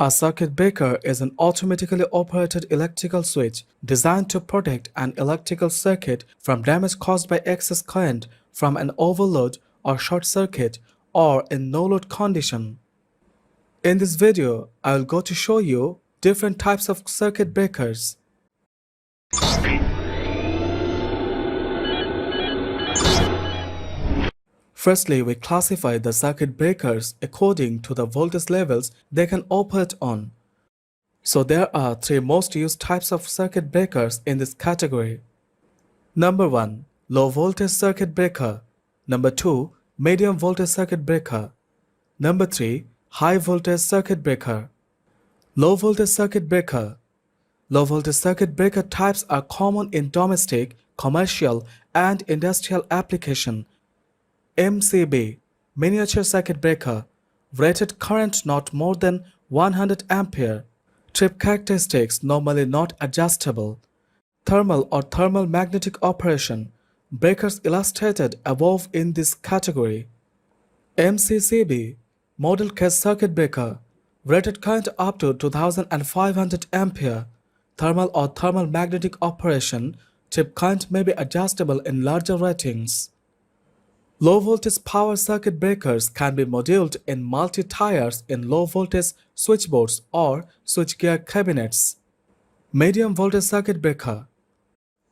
A circuit breaker is an automatically operated electrical switch designed to protect an electrical circuit from damage caused by excess current from an overload or short circuit or in no-load condition. In this video, I will go to show you different types of circuit breakers. Firstly, we classify the circuit breakers according to the voltage levels they can operate on. So there are three most used types of circuit breakers in this category. Number 1. Low voltage circuit breaker. Number 2. Medium voltage circuit breaker. Number 3. High voltage circuit breaker. Low voltage circuit breaker. Low voltage circuit breaker types are common in domestic, commercial, and industrial application. MCB, miniature circuit breaker, rated current not more than 100 ampere. Trip characteristics normally not adjustable. Thermal or thermal magnetic operation, breakers illustrated above in this category. MCCB, model case circuit breaker, rated current up to 2500 ampere. Thermal or thermal magnetic operation, trip current may be adjustable in larger ratings. Low voltage power circuit breakers can be moduled in multi-tiers in low voltage switchboards or switchgear cabinets. Medium voltage circuit breaker.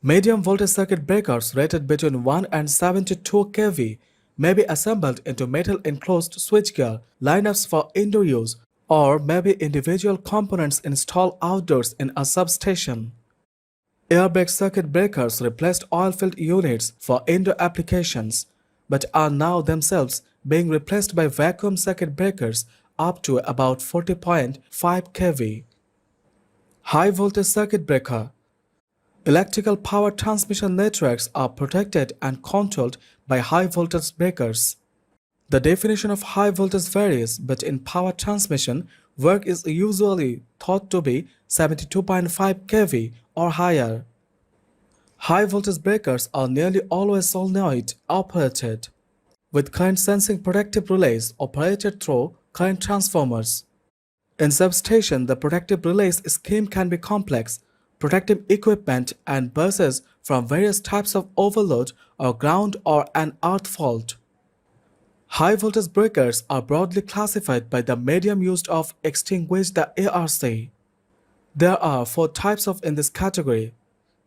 Medium voltage circuit breakers rated between 1 and 72 kV may be assembled into metal enclosed switchgear lineups for indoor use or may be individual components installed outdoors in a substation. Airbag circuit breakers replaced oil-filled units for indoor applications, but are now themselves being replaced by vacuum circuit breakers up to about 40.5 kV. High voltage circuit breaker. Electrical power transmission networks are protected and controlled by high voltage breakers. The definition of high voltage varies, but in power transmission, work is usually thought to be 72.5 kV or higher. High voltage breakers are nearly always solenoid operated, with current sensing protective relays operated through current transformers. In substation, the protective relays scheme can be complex. Protective equipment and buses from various types of overload or ground or an earth fault. High voltage breakers are broadly classified by the medium used to extinguish the ARC. There are 4 types in this category.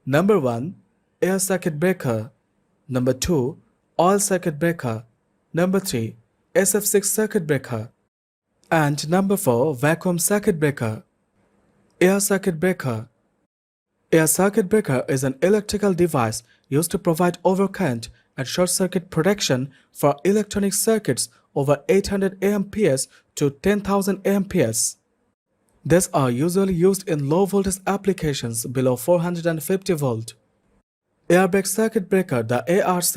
Number 1. Air circuit breaker. Number 2. Oil circuit breaker. Number 3. SF6 circuit breaker. And number 4. Vacuum circuit breaker. Air circuit breaker. A circuit breaker is an electrical device used to provide overcurrent and short-circuit protection for electronic circuits over 800 amperes to 10,000 amperes. These are usually used in low-voltage applications below 450 volt. Airbag circuit breaker, the ARC,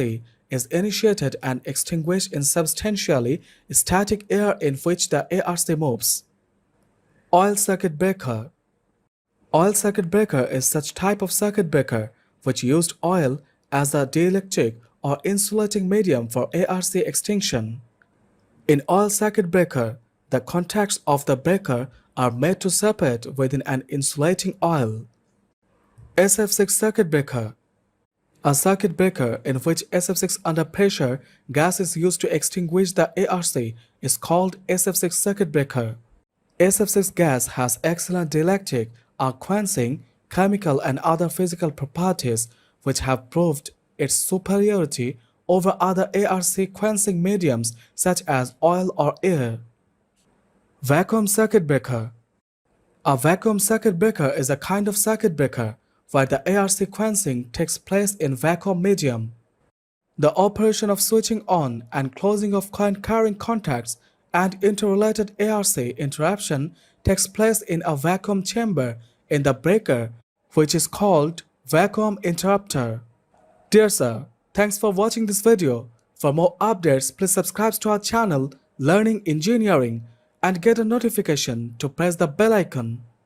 is initiated and extinguished in substantially static air in which the ARC moves. Oil circuit breaker. Oil circuit breaker is such type of circuit breaker which used oil as a dielectric or insulating medium for ARC extinction. In oil circuit breaker, the contacts of the breaker are made to separate within an insulating oil. SF6 circuit breaker. A circuit breaker in which SF6 under pressure gas is used to extinguish the ARC is called SF6 circuit breaker. SF6 gas has excellent dielectric, quenching, chemical and other physical properties which have proved its superiority over other ARC quenching mediums such as oil or air. Vacuum circuit breaker. A vacuum circuit breaker is a kind of circuit breaker where the ARC quenching takes place in vacuum medium. The operation of switching on and closing of current carrying contacts and interrelated ARC interruption takes place in a vacuum chamber in the breaker, which is called vacuum interrupter. Dear sir, thanks for watching this video. For more updates, please subscribe to our channel Learning Engineering and get a notification to press the bell icon.